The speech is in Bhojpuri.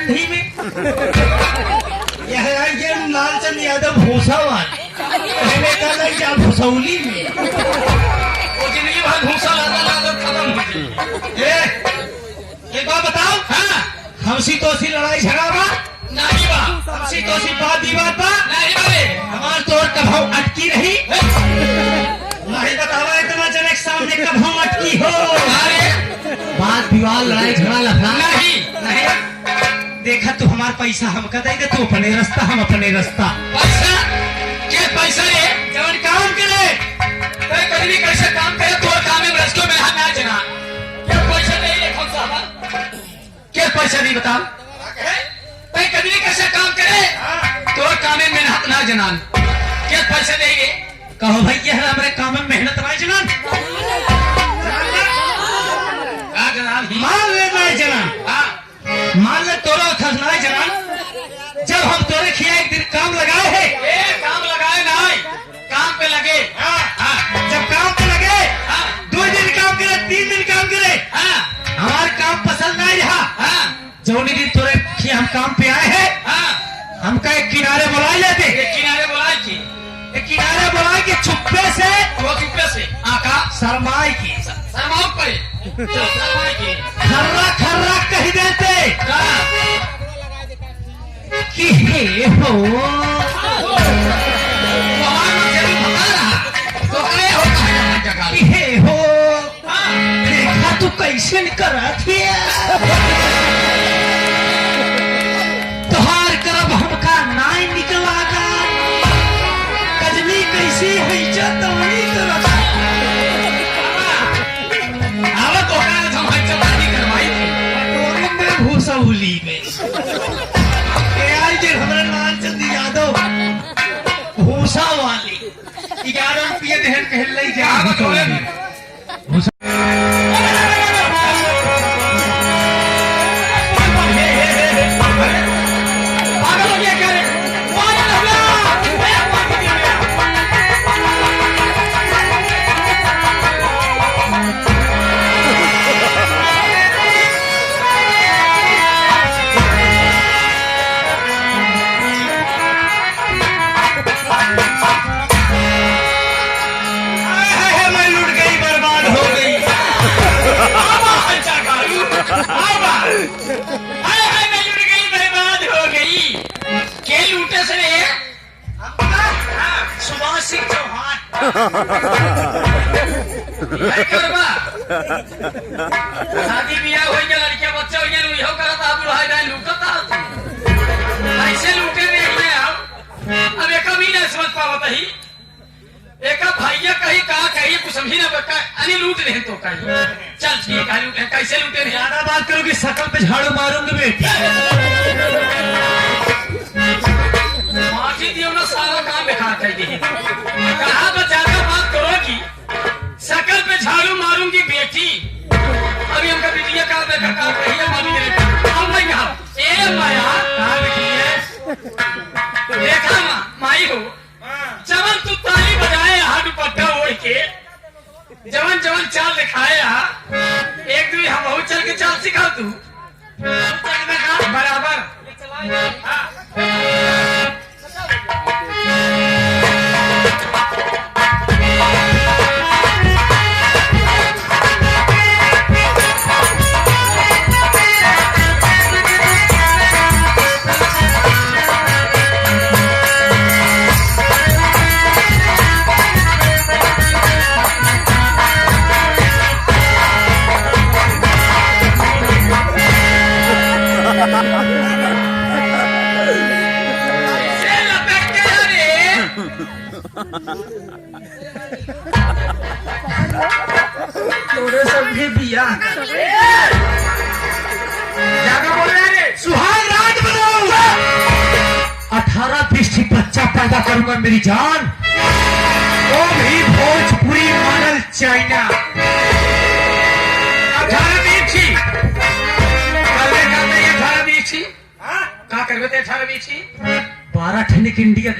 ठंडी में यह ये लालचंद यादव भूसावाल पहले का लग जा भूसौली में वो जिंदगी भर भूसा लाता लाता खत्म हो गई। एक बात बताओ, हाँ हमसी तोसी लड़ाई झगड़ा बा नहीं बा, हमसी तोसी बात विवाद बा नहीं बा, हमार तोर कभौ अटकी रही नहीं बतावा इतना जने के सामने कभौ अटकी हो। अरे बात विवाद लड़ाई झगड़ा लफड़ा नहीं नहीं, देखा तू हमार पैसा हमका दे दे, तू अपने रास्ता हम अपने रास्ता। पैसा के पैसा रे जवन काम करे तय कभी कैसे काम करे, तोर काम में रस्तो में हाथ ना जना के पैसा नहीं रे कौन साहब के पैसा नहीं बताओ, तय कभी कैसे काम करे तोर काम में मेहनत ना जनान के पैसा देंगे। कहो भाई ये हमारे काम में मेहनत ना जनान मान ले ना जनान, मान ले तोरा खजना जनान, जब हम तोरे खिया एक दिन काम लगाए है, काम लगाए ना काम पे लगे, जब काम पे लगे 2 दिन काम करे 3 दिन काम करे, हमारे काम पसंद नहीं रहा, जौनी दिन तोरे खिया हम काम पे आए हैं हमका एक किनारे बुला लेते, एक किनारे बुला के चुप्पे से वो चुप्पे से आका शर्माई की शर्माओ पड़े खर्रा खर्रा कह देते कि हे हो कि हे हो देखा तू कैसे करा थी तुहार करब हमका नाई निकला का कजनी कैसी है चतवनी करब आवत होगा हम चतवनी करवाई थी में भूसौली में आज हमारा लालचंद यादव भूसा वाली 11 रुपये देहन कहल लई जा सुभाष सिंह चौहान शादी बियाह हो गया, लड़के बच्चे हो गए, इहो करता बुढ़ाई जाए लूटता ऐसे लूटे नहीं अब एक भी नहीं समझ पावत ही, एक भैया कहीं कहा कहीं कुछ समझी ना अरे लूट रहे तो कहीं चल ठीक है कैसे लूटे नहीं, ज्यादा बात करोगे शकल पे झाड़ू मारूंगी बेटी दियो ना सारा काम बेकार कर दी, कहा तो ज्यादा बात करोगी शकल पे झाड़ू मारूंगी बेटी, अभी हमका बिटिया का बेकार कही है मालूम अब मैं कहा ए माया कहा बेटी है देखा माई हो जवन तू ताली बजाए दुपट्टा ओढ़ के जवन जवन चाल दिखाए एक दिन हम चल के चाल सिखा तू बराबर तोरे सब भी बिया सुहाग राज बनाऊंगा 18-20 बच्चा पैदा करूंगा मेरी जान, वो भी भोजपुरी मॉडल चाइना 18-20 का करबे 18-20 12 ठंडी इंडिया